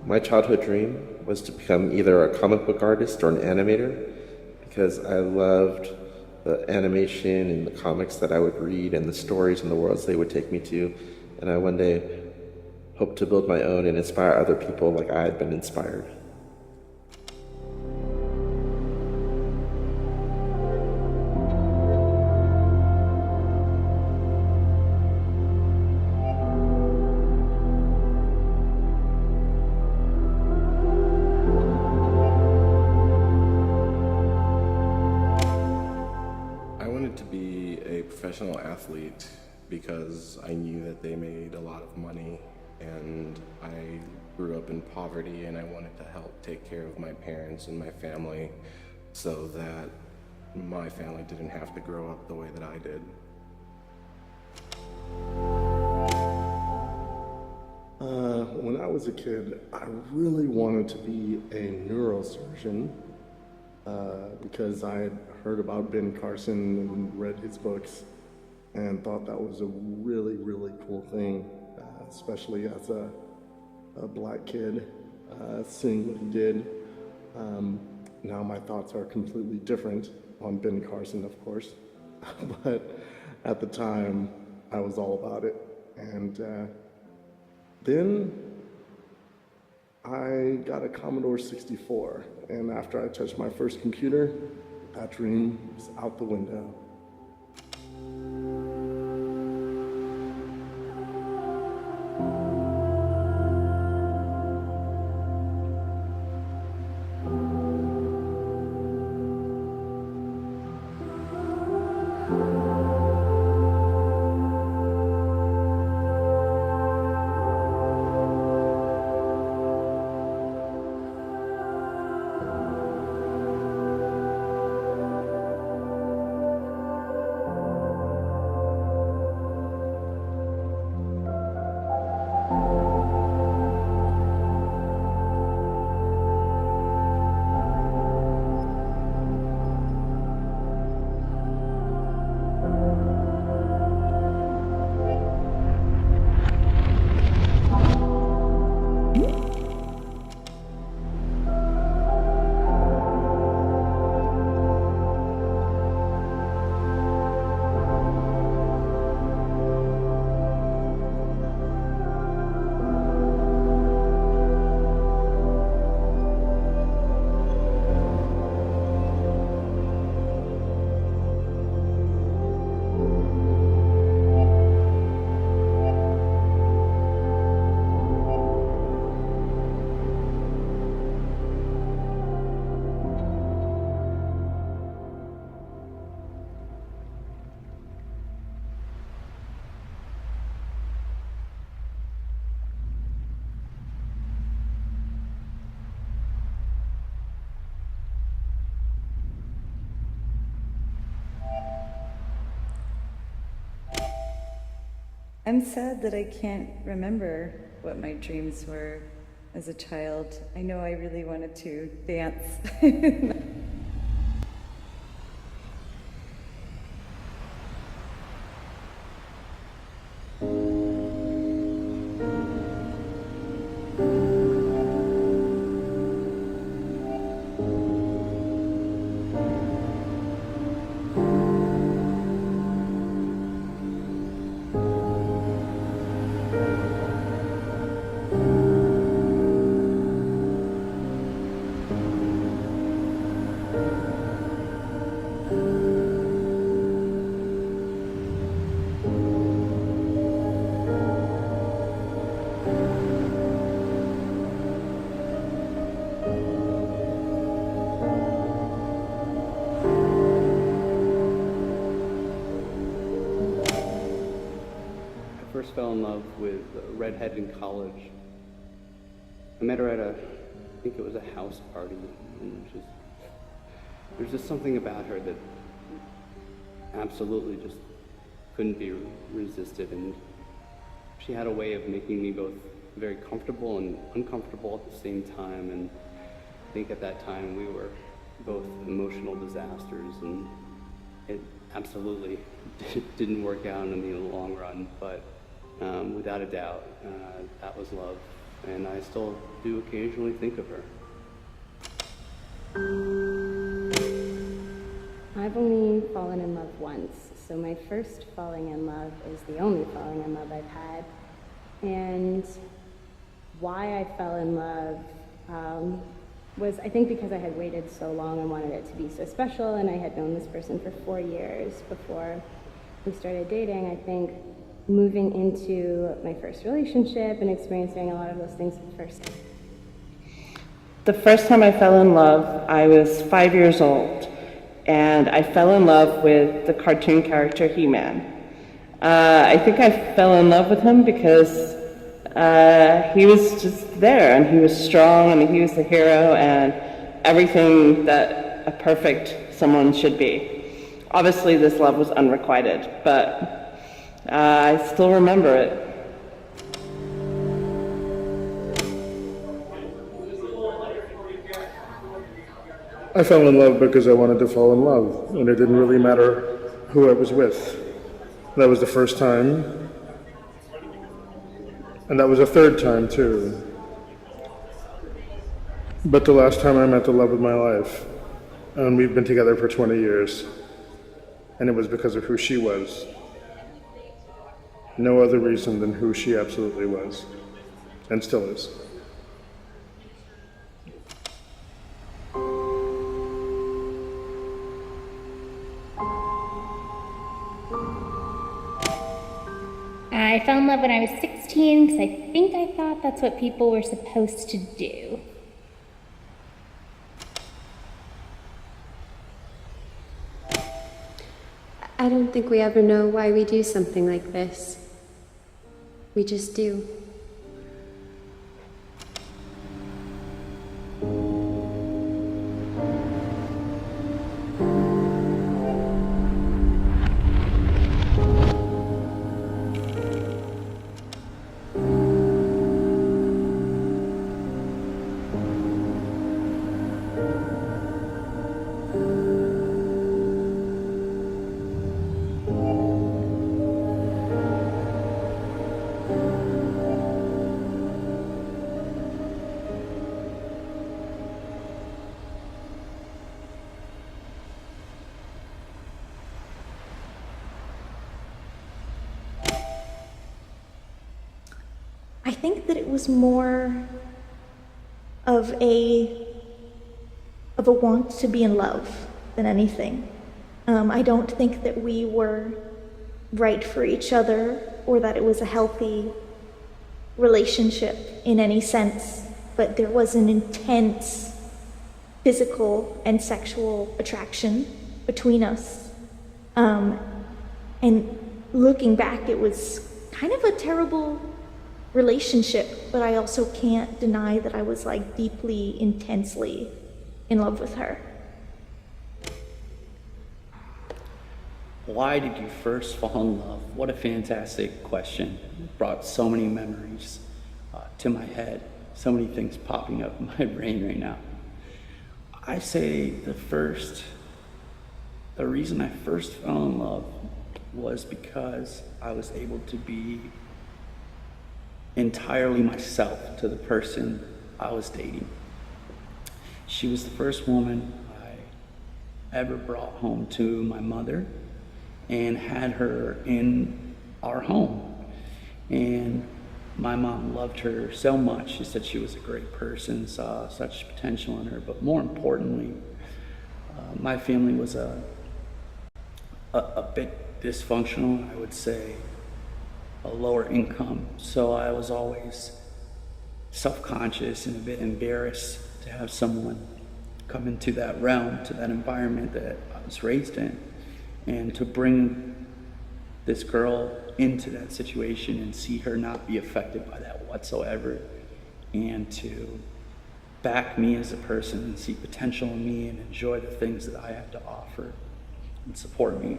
My childhood dream was to become either a comic book artist or an animator because I loved the animation and the comics that I would read and the stories and the worlds they would take me to. And I one day hope to build my own and inspire other people like I had been inspired. To be a professional athlete because I knew that they made a lot of money, and I grew up in poverty, and I wanted to help take care of my parents and my family so that my family didn't have to grow up the way that I did. When I was a kid, I really wanted to be a neurosurgeon because I had heard about Ben Carson and read his books and thought that was a really, really cool thing, especially as a black kid, seeing what he did. Now my thoughts are completely different on Ben Carson, of course, but at the time I was all about it. And then I got a Commodore 64, and after I touched my first computer, that dream was out the window. I'm sad that I can't remember what my dreams were as a child. I know I really wanted to dance. First fell in love with a redhead in college. I met her at I think it was a house party, and there's just something about her that absolutely just couldn't be resisted, and she had a way of making me both very comfortable and uncomfortable at the same time, and I think at that time we were both emotional disasters, and it absolutely didn't work out in the long run, but without a doubt, that was love, and I still do occasionally think of her. I've only fallen in love once, so my first falling in love is the only falling in love I've had. And why I fell in love was, I think, because I had waited so long and wanted it to be so special, and I had known this person for 4 years before we started dating. I think moving into my first relationship and experiencing a lot of those things for the first time. The first time I fell in love, I was 5 years old, and I fell in love with the cartoon character He-Man. I think I fell in love with him because he was just there, and he was strong, and he was the hero, and everything that a perfect someone should be. Obviously, this love was unrequited, but I still remember it. I fell in love because I wanted to fall in love, and it didn't really matter who I was with. That was the first time, and that was the third time too. But the last time I met the love of my life, and we've been together for 20 years, and it was because of who she was. No other reason than who she absolutely was, and still is. I fell in love when I was 16 because I think I thought that's what people were supposed to do. I don't think we ever know why we do something like this. We just do. I think that it was more of a want to be in love than anything. I don't think that we were right for each other or that it was a healthy relationship in any sense, but there was an intense physical and sexual attraction between us. And looking back, it was kind of a terrible relationship, but I also can't deny that I was like deeply, intensely in love with her. Why did you first fall in love? What a fantastic question. It brought so many memories to my head, so many things popping up in my brain right now. I say the reason I first fell in love was because I was able to be entirely myself to the person I was dating. She was the first woman I ever brought home to my mother and had her in our home. And my mom loved her so much. She said she was a great person, saw such potential in her, but more importantly, my family was a bit dysfunctional, I would say, a lower income. So I was always self-conscious and a bit embarrassed to have someone come into that realm, to that environment that I was raised in, and to bring this girl into that situation and see her not be affected by that whatsoever. and to back me as a person and see potential in me and enjoy the things that I have to offer and support me.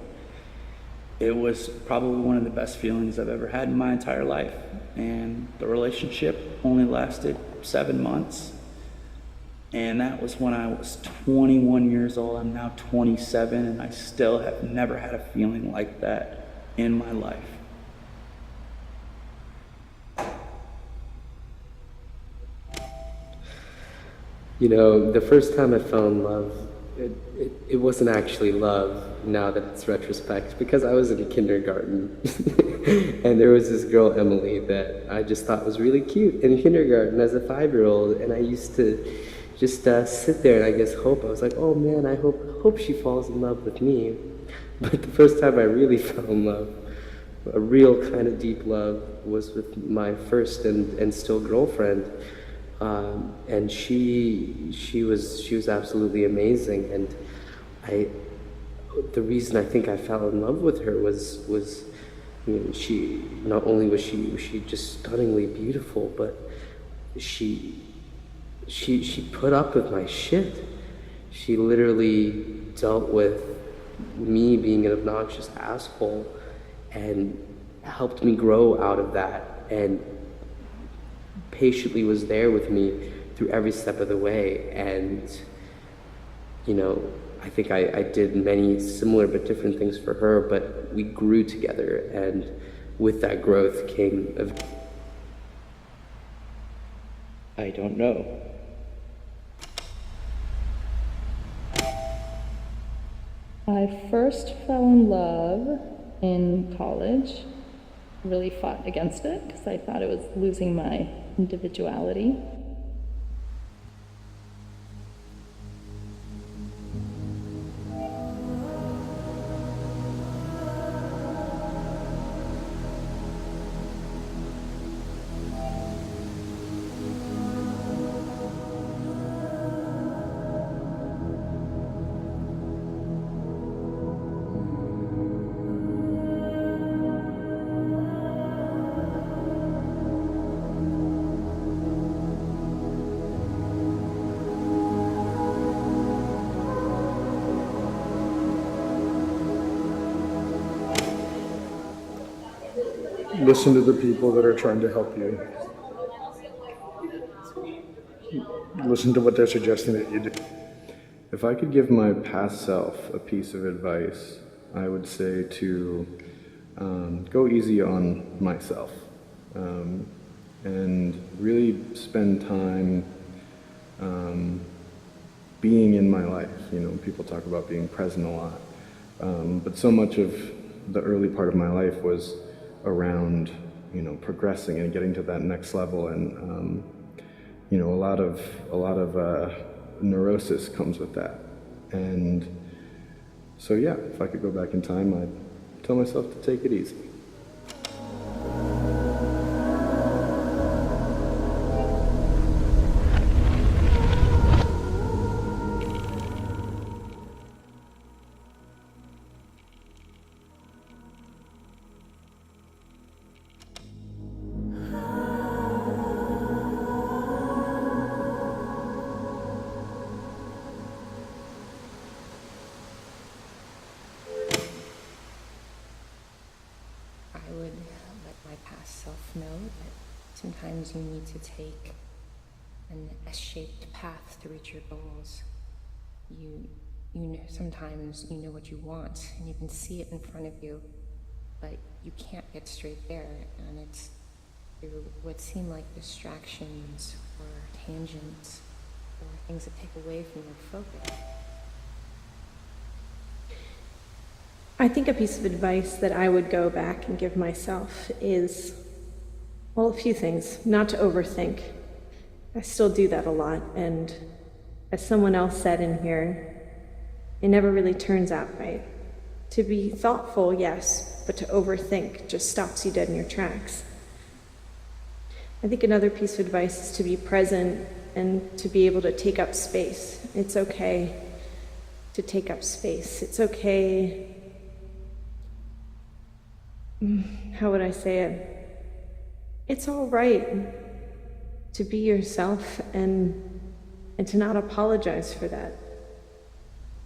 It was probably one of the best feelings I've ever had in my entire life. And the relationship only lasted 7 months. And that was when I was 21 years old. I'm now 27, and I still have never had a feeling like that in my life. You know, the first time I fell in love, it wasn't actually love, now that it's retrospect, because I was in kindergarten. And there was this girl, Emily, that I just thought was really cute in kindergarten as a 5-year-old. And I used to just sit there and I guess hope. I was like, oh man, I hope she falls in love with me. But the first time I really fell in love, a real kind of deep love, was with my first and still girlfriend. And she was absolutely amazing. And the reason I think I fell in love with her was you know, she not only was she just stunningly beautiful, but she put up with my shit. She literally dealt with me being an obnoxious asshole and helped me grow out of that, and patiently was there with me through every step of the way. And you know, I think I did many similar but different things for her, but we grew together, and with that growth came I don't know. I first fell in love in college. Really fought against it because I thought it was losing my individuality. Listen to the people that are trying to help you. Listen to what they're suggesting that you do. If I could give my past self a piece of advice, I would say to go easy on myself, and really spend time being in my life. You know, people talk about being present a lot, but so much of the early part of my life was around, you know, progressing and getting to that next level, and you know, a lot of neurosis comes with that. And so yeah, if I could go back in time, I'd tell myself to take it easy. I would let my past self know that sometimes you need to take an S-shaped path to reach your goals. You know, sometimes you know what you want and you can see it in front of you, but you can't get straight there, and it's through what seem like distractions or tangents or things that take away from your focus. I think a piece of advice that I would go back and give myself is, well, a few things. Not to overthink. I still do that a lot, and as someone else said in here, it never really turns out right. To be thoughtful, yes, but to overthink just stops you dead in your tracks. I think another piece of advice is to be present and to be able to take up space. It's okay to take up space. It's okay. How would I say it? It's all right to be yourself and to not apologize for that.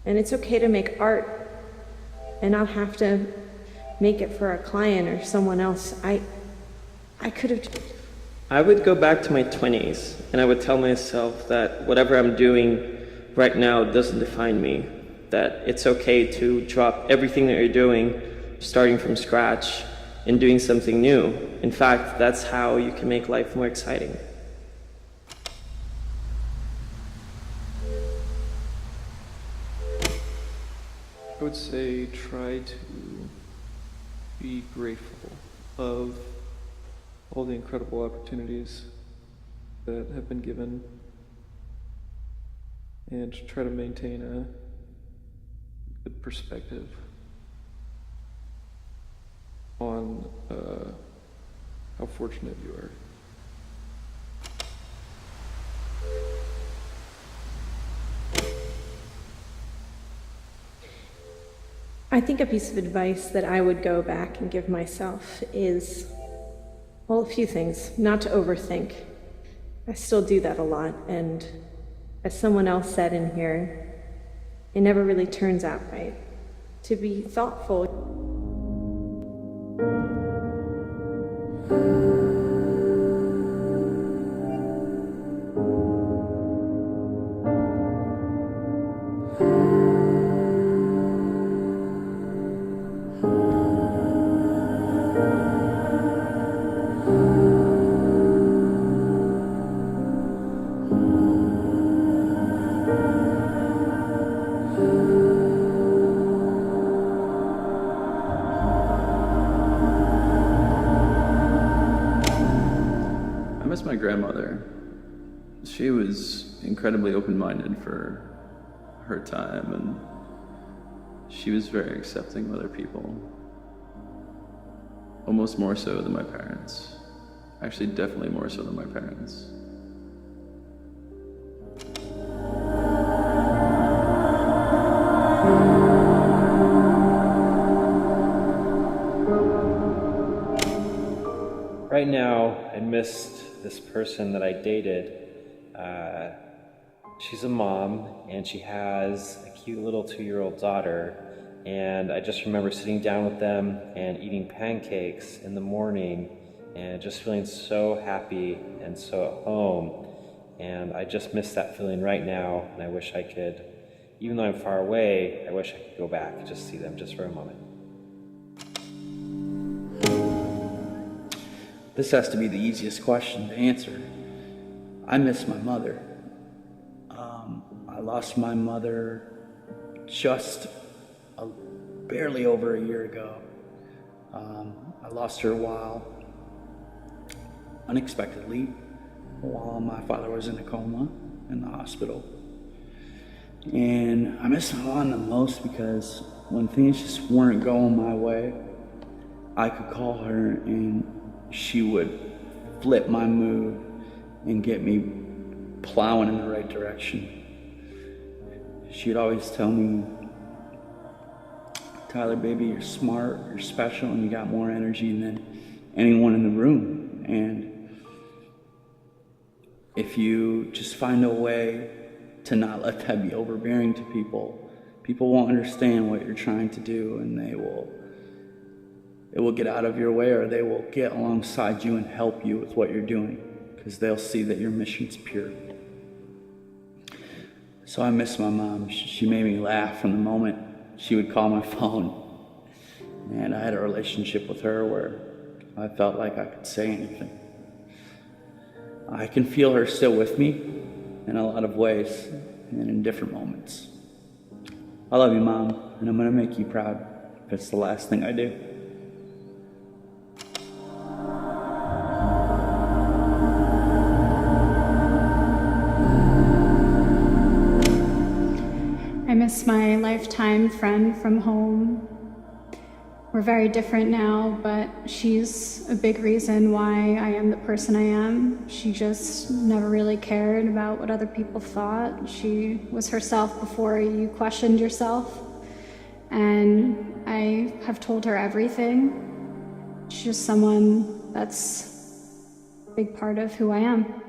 And it's okay to make art and not have to make it for a client or someone else. I could have. I would go back to my 20s and I would tell myself that whatever I'm doing right now doesn't define me, that it's okay to drop everything that you're doing, starting from scratch and doing something new. In fact, that's how you can make life more exciting. I would say try to be grateful of all the incredible opportunities that have been given and try to maintain a good perspective on how fortunate you are. I think a piece of advice that I would go back and give myself is, well, a few things. Not to overthink. I still do that a lot, and as someone else said in here, it never really turns out right. To be thoughtful. My grandmother, she was incredibly open-minded for her time, and she was very accepting of other people, almost more so than my parents. Actually, definitely more so than my parents. Right now, I missed this person that I dated. She's a mom, and she has a cute little 2-year-old daughter, and I just remember sitting down with them and eating pancakes in the morning and just feeling so happy and so at home. And I just miss that feeling right now, and I wish I could, even though I'm far away, I wish I could go back and just see them just for a moment. This has to be the easiest question to answer. I miss my mother. I lost my mother just barely over a year ago. I lost her unexpectedly, while my father was in a coma in the hospital. And I miss my mom the most because when things just weren't going my way, I could call her and she would flip my mood and get me plowing in the right direction. She'd always tell me, Tyler, baby, you're smart, you're special, and you got more energy than anyone in the room. And if you just find a way to not let that be overbearing to people, people won't understand what you're trying to do, and it will get out of your way, or they will get alongside you and help you with what you're doing, because they'll see that your mission's pure. So I miss my mom. She made me laugh from the moment she would call my phone. And I had a relationship with her where I felt like I could say anything. I can feel her still with me in a lot of ways and in different moments. I love you, Mom, and I'm gonna make you proud if it's the last thing I do. I miss my lifetime friend from home. We're very different now, but she's a big reason why I am the person I am. She just never really cared about what other people thought. She was herself before you questioned yourself. And I have told her everything. She's just someone that's a big part of who I am.